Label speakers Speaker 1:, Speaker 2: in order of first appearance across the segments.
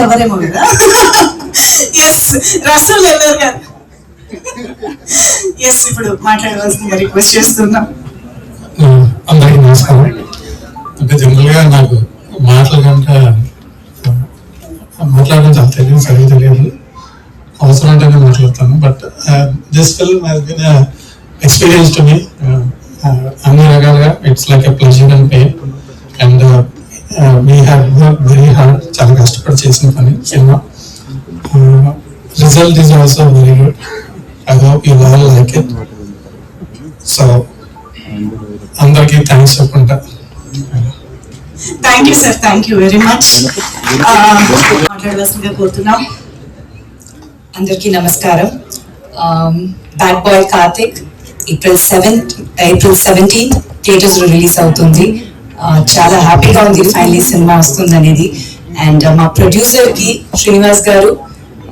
Speaker 1: ఎవరేమో కదా. ఎస్, రసూల్ ఎవరు గారు. ఎస్, ఇప్పుడు మాట్లాడవలసిందిగా రిక్వెస్ట్ చేస్తున్నాం.
Speaker 2: అందరికీ నమస్కారం. అంటే జనరల్గా నాకు మాటలు కనుక మాట్లాడడం చాలా తెలియదు, సరిగ్గా తెలియదు, అవసరం అంటేనే మాట్లాడతాను. But this film has been experience to me అన్ని రకాలుగా. It's like a pleasure and pain. And we have work very hard, చాలా కష్టపడి చేసిన పని cinema. Result is also very good. I hope you all like it. So అందరికీ thanks చెప్పుకుంటా.
Speaker 1: Thank you sir, thank you very much. మాట్లాడవలసిందిగా కోరుతున్నాం.
Speaker 3: అందరికీ నమస్కారం. Bad boy Karthik April 17th theatres లో రిలీజ్ అవుతుంది. చాలా హ్యాపీగా ఉంది ఫైనలీ సినిమా వస్తుంది అనేది. అండ్ మా ప్రొడ్యూసర్ కి శ్రీనివాస్ గారు,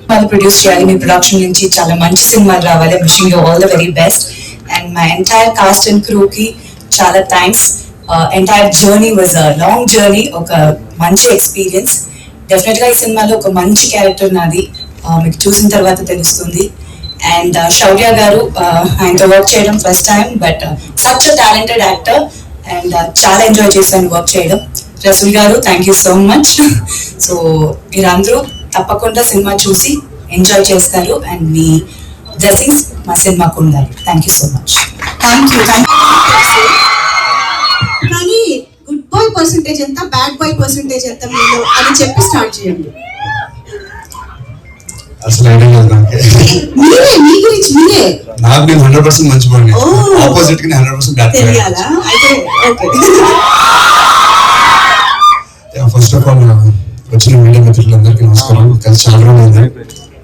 Speaker 3: వాళ్ళు ప్రొడ్యూస్ చేయాలి, మీ ప్రొడక్షన్ నుంచి చాలా మంచి సినిమాలు రావాలి. Wishing you all the very best. And my entire cost and crew కి చాలా thanks. Entire journey was a long journey, ఒక మంచి ఎక్స్పీరియన్స్. డెఫినెట్ గా ఈ సినిమాలో ఒక మంచి క్యారెక్టర్ నాది, మీకు చూసిన తర్వాత తెలుస్తుంది. అండ్ శౌర్య గారు, ఆయనతో వర్క్ చేయడం first time, but such a talented actor and చాలా ఎంజాయ్ చేశాను వర్క్ చేయడం. రసూల్ గారు, thank you so much. So మీరందరూ తప్పకుండా సినిమా చూసి ఎంజాయ్ చేస్తారు అండ్ మీ బ్లెస్సింగ్స్ మా సినిమాకు ఉండాలి. Thank you so much.
Speaker 1: Thank you. కానీ గుడ్ బాయ్ పర్సెంటేజ్ ఎంత, బ్యాడ్ బాయ్ పర్సెంటేజ్ ఎంత మీరు అని చెప్పి స్టార్ట్ చేయండి.
Speaker 4: అసలు ఐడియా లేదు నాకు.
Speaker 1: మీరే మీ గురించి మీరే.
Speaker 4: నాకు నేను 100% మంచి బాగుంది, ఆపోజిట్ కి 100% బ్యాడ్
Speaker 1: తెలియాలా అయితే? ఓకే.
Speaker 4: ఫస్ట్ ఆఫ్ ఆల్ వచ్చిన మీడియా మిత్రులందరికీ నమస్కారం. కలిసి చాలా రోజులు,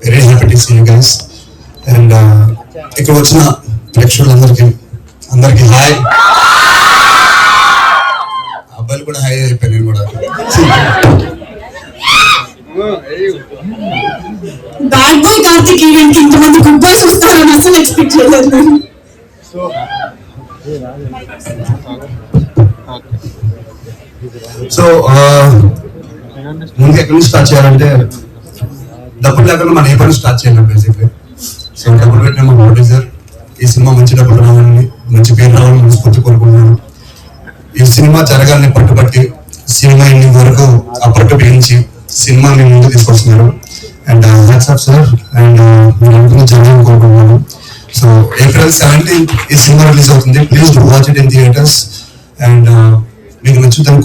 Speaker 4: very happy to see you guys. And ఇక్కడ వచ్చిన ప్రేక్షకులందరికీ హాయ్. అబ్బాయిలు కూడా హాయ్ అయిపోయి, నేను కూడా.
Speaker 1: బ్యాడ్ బాయ్ కార్తిక్ ఈవెంట్ కి ఇంతమంది గుడ్ బాయ్స్ వస్తారని అసలు ఎక్స్పెక్ట్ చేయలేదు.
Speaker 4: సో ముందు ఎక్కడి నుంచి స్టార్ట్ చేయాలంటే, డబ్బులు లేకుండా మనం ఏ పని స్టార్ట్ చేయలేం బేసిక్లీ. సో డబ్బులు పెట్టిన మా ప్రొడ్యూసర్, ఈ సినిమా మంచి డబ్బులు రావాలని, మంచి పేరు రావాలని మనస్ఫూర్తి కోరుకుంటున్నాను. ఈ సినిమా జరగాలని పట్టుబట్టి సినిమా ఇన్ని వరకు ఆ పట్టు బిగించి సినిమా మేము ముందు తీసుకొస్తున్నారు. And hats off sir. And మీరు అనుకున్న జరగాలని కోరుకుంటున్నాను. సో April 17th ఈ సినిమా రిలీజ్ అవుతుంది. Please do watch it in theatres. And మీకు నచ్చుతుందని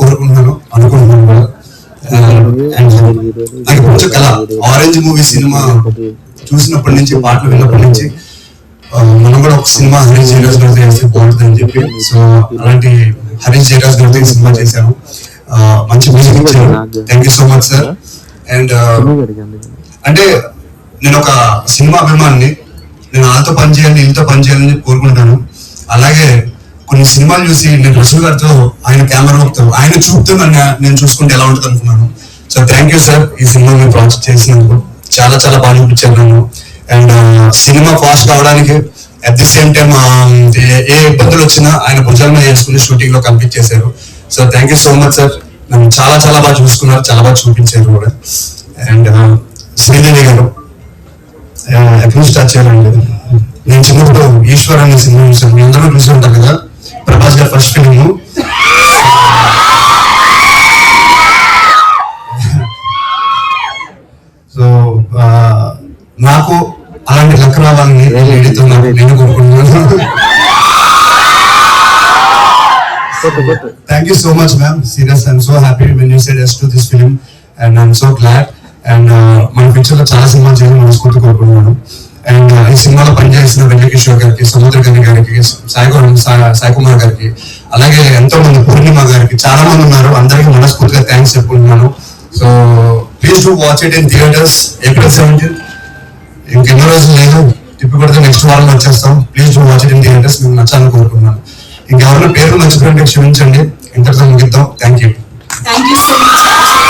Speaker 4: అనుకుంటున్నాను కూడా. అండ్ నాకు కొంచెం కళ, ఆరెంజ్ మూవీ సినిమా చూసినప్పటి నుంచి, పాటలు విన్నప్పటి నుంచి మనం కూడా ఒక సినిమా హరీష్ జయరాజ్ గారితో చేస్తే బాగుంటుంది అని చెప్పి, సో అలాంటి హరీష్ జయరాజ్ గారితో ఈ సినిమా చేశాను. మంచి మ్యూజిక్ ఇచ్చారు. Thank you so much sir. And అంటే నేను ఒక సినిమా అభిమానిని, నేను వాళ్ళతో పనిచేయాలి, వీళ్ళతో పనిచేయాలని కోరుకుంటాను. అలాగే కొన్ని సినిమాలు చూసి నేను రసూల్ గారితో, ఆయన కెమెరా వర్క్తో, ఆయన చూపుతూ నేను చూసుకుంటే ఎలా ఉంటుంది అనుకున్నాను. సో థ్యాంక్ యూ సార్, ఈ సినిమా మీరు ప్రాజెక్ట్ చేసినందుకు. చాలా చాలా బాగా చూపించారు నన్ను. అండ్ సినిమా ఫాస్ట్ కావడానికి అట్ ది సేమ్ టైం ఏ ఇబ్బందులు వచ్చినా ఆయన భుజాల మీద చేసుకుని షూటింగ్ లో కంప్లీట్ చేశారు. So thank you so much sir. నన్ను చాలా చాలా బాగా చూసుకున్నారు, చాలా బాగా చూపించారు కూడా. అండ్ శ్రీదేవి గారు, ఎప్పుడు స్టార్ట్ చేయాలండి, నేను చిన్నప్పుడు ఈశ్వర్ అనే సినిమా చూసాను. మీ అందరూ చూసి ఉంటారు కదా, ప్రభాస్ గారు ఫస్ట్ ఫిలిం. సో నాకు అలాంటి లక్ రావాలని లేడీతో నేను కోరుకుంటున్నాను. Thank you so much, ma'am. Serious, I'm so happy when you said yes to this film, and I'm so glad. And మన పిక్చర్ లో చాలా సినిమాలు చేయాలని మనస్ఫూర్తి కోరుకుంటున్నాను. అండ్ ఈ సినిమాలో పనిచేసిన వెంకటేశ్వర గారికి, సముద్రకని గారికి, సాయి కుమార్ గారికి, అలాగే ఎంతో మంది, పూర్ణిమ గారికి, చాలా మంది ఉన్నారు. అందరికీ మనస్ఫూర్తిగా థ్యాంక్స్ చెప్పుకుంటున్నాను. So please do watch it in theatres April 17th. ఇంకెన్నో రోజులు లేదు, తిప్పి కొడితే నెక్స్ట్ వారం వచ్చేస్తాం. Please do watch it in theatres. మీకు నచ్చాలని కోరుకుంటున్నాను. ఇంకెవరైనా పేర్లు మర్చిపోయింటే క్షమించండి. ఇంతటితో ముగిద్దాం. Thank you.
Speaker 1: Thank you so much.